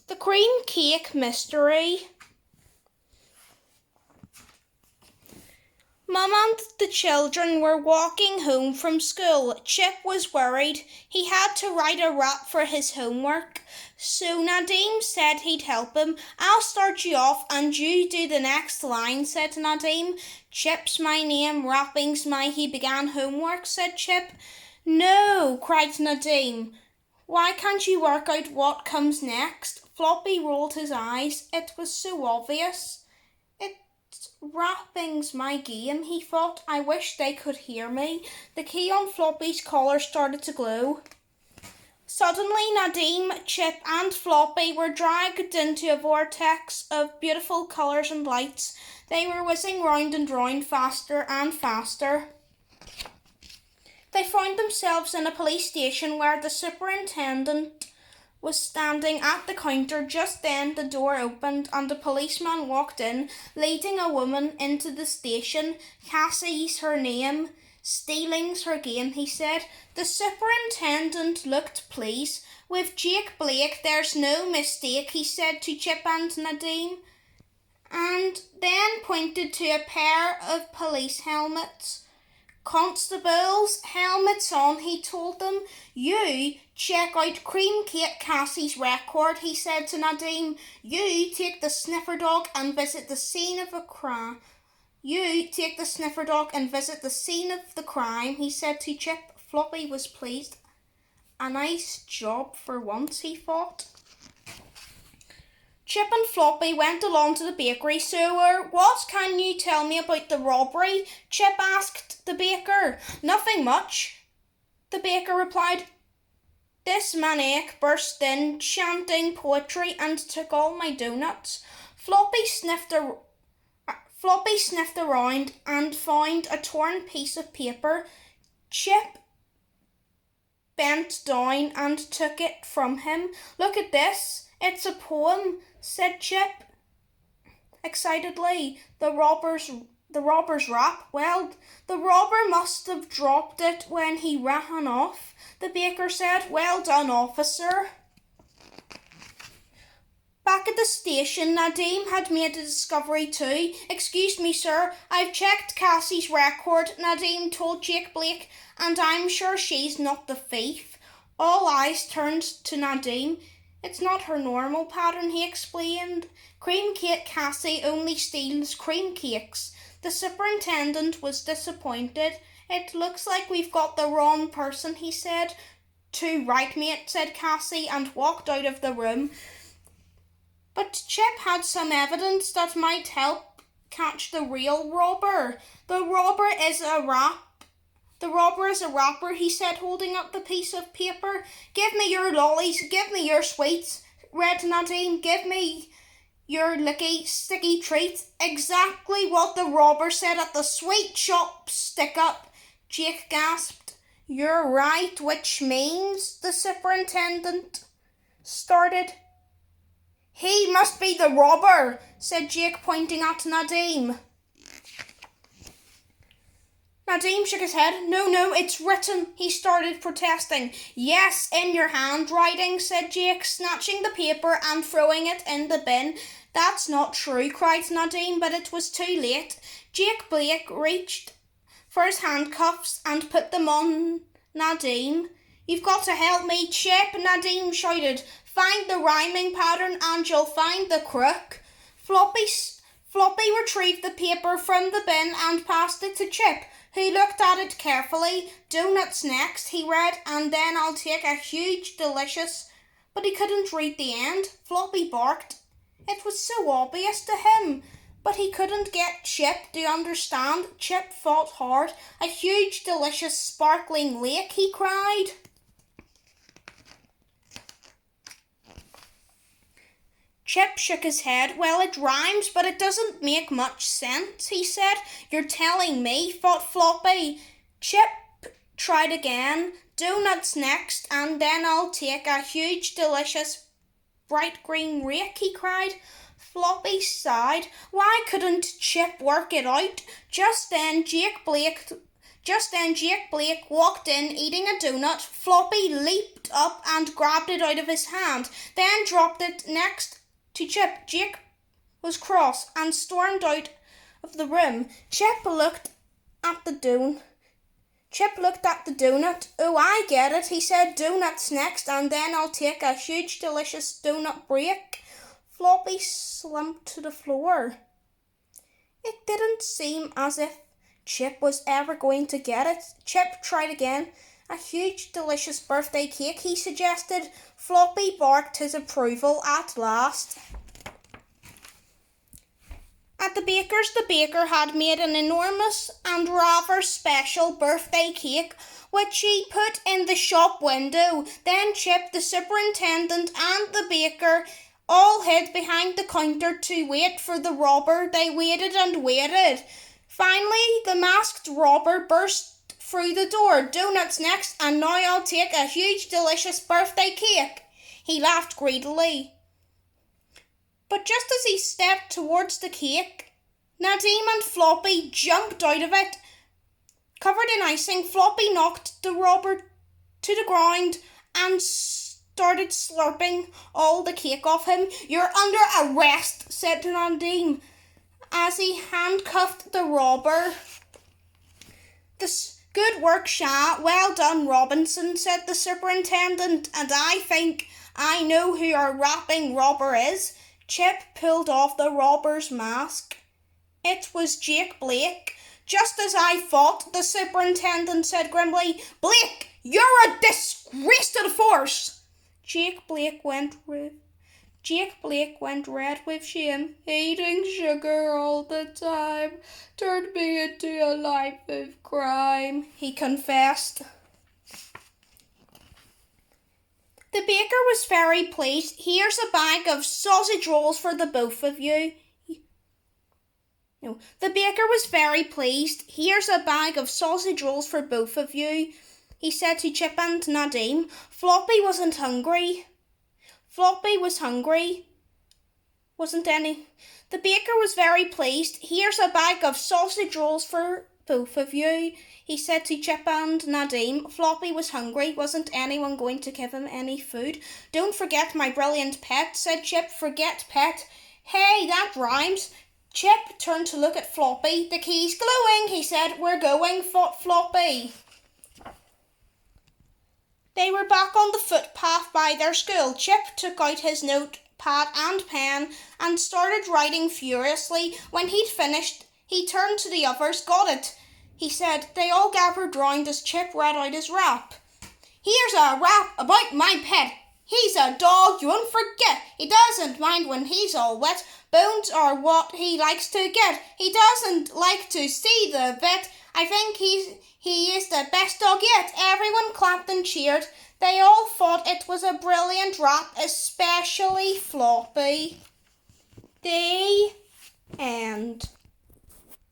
The cream cake mystery. Mum and the children were walking home from school. Chip was worried. He had to write a rap for his homework. So Nadim said he'd help him. "I'll start you off and you do the next line," said Nadim. "Chip's my name, rapping's my," he began homework, said Chip. "No," cried Nadim. "Why can't you work out what comes next?" Floppy rolled his eyes. It was so obvious. "Rapping's my game," he thought. "I wish they could hear me." The key on Floppy's collar started to glow. Suddenly Nadim, Chip and Floppy were dragged into a vortex of beautiful colours and lights. They were whizzing round and round, faster and faster. They found themselves in a police station where the superintendent was standing at the counter. Just then the door opened and a policeman walked in, leading a woman into the station. "Cassie's her name. Stealing's her game," he said. The superintendent looked pleased. "With Jake Blake there's no mistake," he said to Chip and Nadim, and then pointed to a pair of police helmets. "Constables, helmets on," he told them. "You check out Cream Cake Cassie's record," he said to Nadim. "You take the sniffer dog and visit the scene of a crime." "You take the sniffer dog and visit the scene of the crime," he said to Chip. Floppy was pleased. A nice job for once, he thought. Chip and Floppy went along to the bakery. "So, what can you tell me about the robbery?" Chip asked the baker. "Nothing much," the baker replied. "This maniac burst in, chanting poetry, and took all my doughnuts." Floppy sniffed around and found a torn piece of paper. Chip bent down and took it from him. "Look at this. It's a poem," said Chip excitedly. The robber's rap. "Well, the robber must have dropped it when he ran off," the baker said. "Well done, officer." Back at the station, Nadim had made a discovery too. "Excuse me, sir, I've checked Cassie's record," Nadim told Jake Blake, "and I'm sure she's not the thief." All eyes turned to Nadim. "It's not her normal pattern," he explained. "Cream Cake Cassie only steals cream cakes." The superintendent was disappointed. "It looks like we've got the wrong person," he said. "Too right, mate," said Cassie, and walked out of the room. But Chip had some evidence that might help catch the real robber. The robber is a rapper, he said, holding up the piece of paper. "Give me your lollies, give me your sweets," read Nadim. "Give me your licky, sticky treat." "Exactly what the robber said at the sweet shop, stick up," Jake gasped. "You're right, which means," the superintendent started. "He must be the robber," said Jake, pointing at Nadim. Nadim shook his head. No, it's written," he started protesting. "Yes, in your handwriting," said Jake, snatching the paper and throwing it in the bin. "That's not true," cried Nadim, but it was too late. Jake Blake reached for his handcuffs and put them on Nadim. "You've got to help me, Chip," Nadim shouted. "Find the rhyming pattern and you'll find the crook." Floppy retrieved the paper from the bin and passed it to Chip, who looked at it carefully. "Doughnuts next," he read, "and then I'll take a huge delicious..." But he couldn't read the end. Floppy barked. It was so obvious to him, but he couldn't get Chip to understand. Chip thought hard. "A huge delicious sparkling lake," he cried. Chip shook his head. "Well, it rhymes, but it doesn't make much sense," he said. "You're telling me," thought Floppy. Chip tried again. "Doughnuts next, and then I'll take a huge, delicious, bright green rake," he cried. Floppy sighed. Why couldn't Chip work it out? Just then Jake Blake Just then Jake Blake walked in eating a donut. Floppy leaped up and grabbed it out of his hand, then dropped it next to Chip. Jake was cross and stormed out of the room. Chip looked at the donut. Oh, I get it, he said. Donuts next, and then I'll take a huge, delicious donut break. Floppy slumped to the floor. It didn't seem as if Chip was ever going to get it. Chip tried again. A huge, delicious birthday cake, he suggested. Floppy barked his approval at last. At the baker's, the baker had made an enormous and rather special birthday cake, which he put in the shop window. Then Chip, the superintendent, and the baker all hid behind the counter to wait for the robber. They waited and waited. Finally, the masked robber burst through the door. Donuts next, and now I'll take a huge, delicious birthday cake. He laughed greedily. But just as he stepped towards the cake, Nadim and Floppy jumped out of it. Covered in icing, Floppy knocked the robber to the ground and started slurping all the cake off him. You're under arrest, said Nadim as he handcuffed the robber. Good work, Shah. Well done, Robinson, said the superintendent, and I think I know who our rapping robber is. Chip pulled off the robber's mask. It was Jake Blake. Just as I thought, the superintendent said grimly. Blake, you're a disgrace to the force. Jake Blake went red with shame. Eating sugar all the time turned me into a life of crime, he confessed. The baker was very pleased. Here's a bag of sausage rolls for the both of you. The baker was very pleased. Here's a bag of sausage rolls for both of you, he said to Chip and Nadim. Floppy wasn't hungry. Floppy was hungry. Wasn't any. The baker was very pleased. Here's a bag of sausage rolls for both of you, he said to Chip and Nadim. Floppy was hungry. Wasn't anyone going to give him any food? Don't forget my brilliant pet, said Chip. Forget pet. Hey, that rhymes. Chip turned to look at Floppy. The key's glowing, he said. We're going, Floppy. They were back on the footpath by their school. Chip took out his notepad and pen and started writing furiously. When he'd finished, he turned to the others. Got it, he said. They all gathered round as Chip read out his rap. Here's a rap about my pet. He's a dog, you won't forget. He doesn't mind when he's all wet. Bones are what he likes to get. He doesn't like to see the vet. I think he is the best dog yet. Everyone clapped and cheered. They all thought it was a brilliant rap, especially Floppy. The end.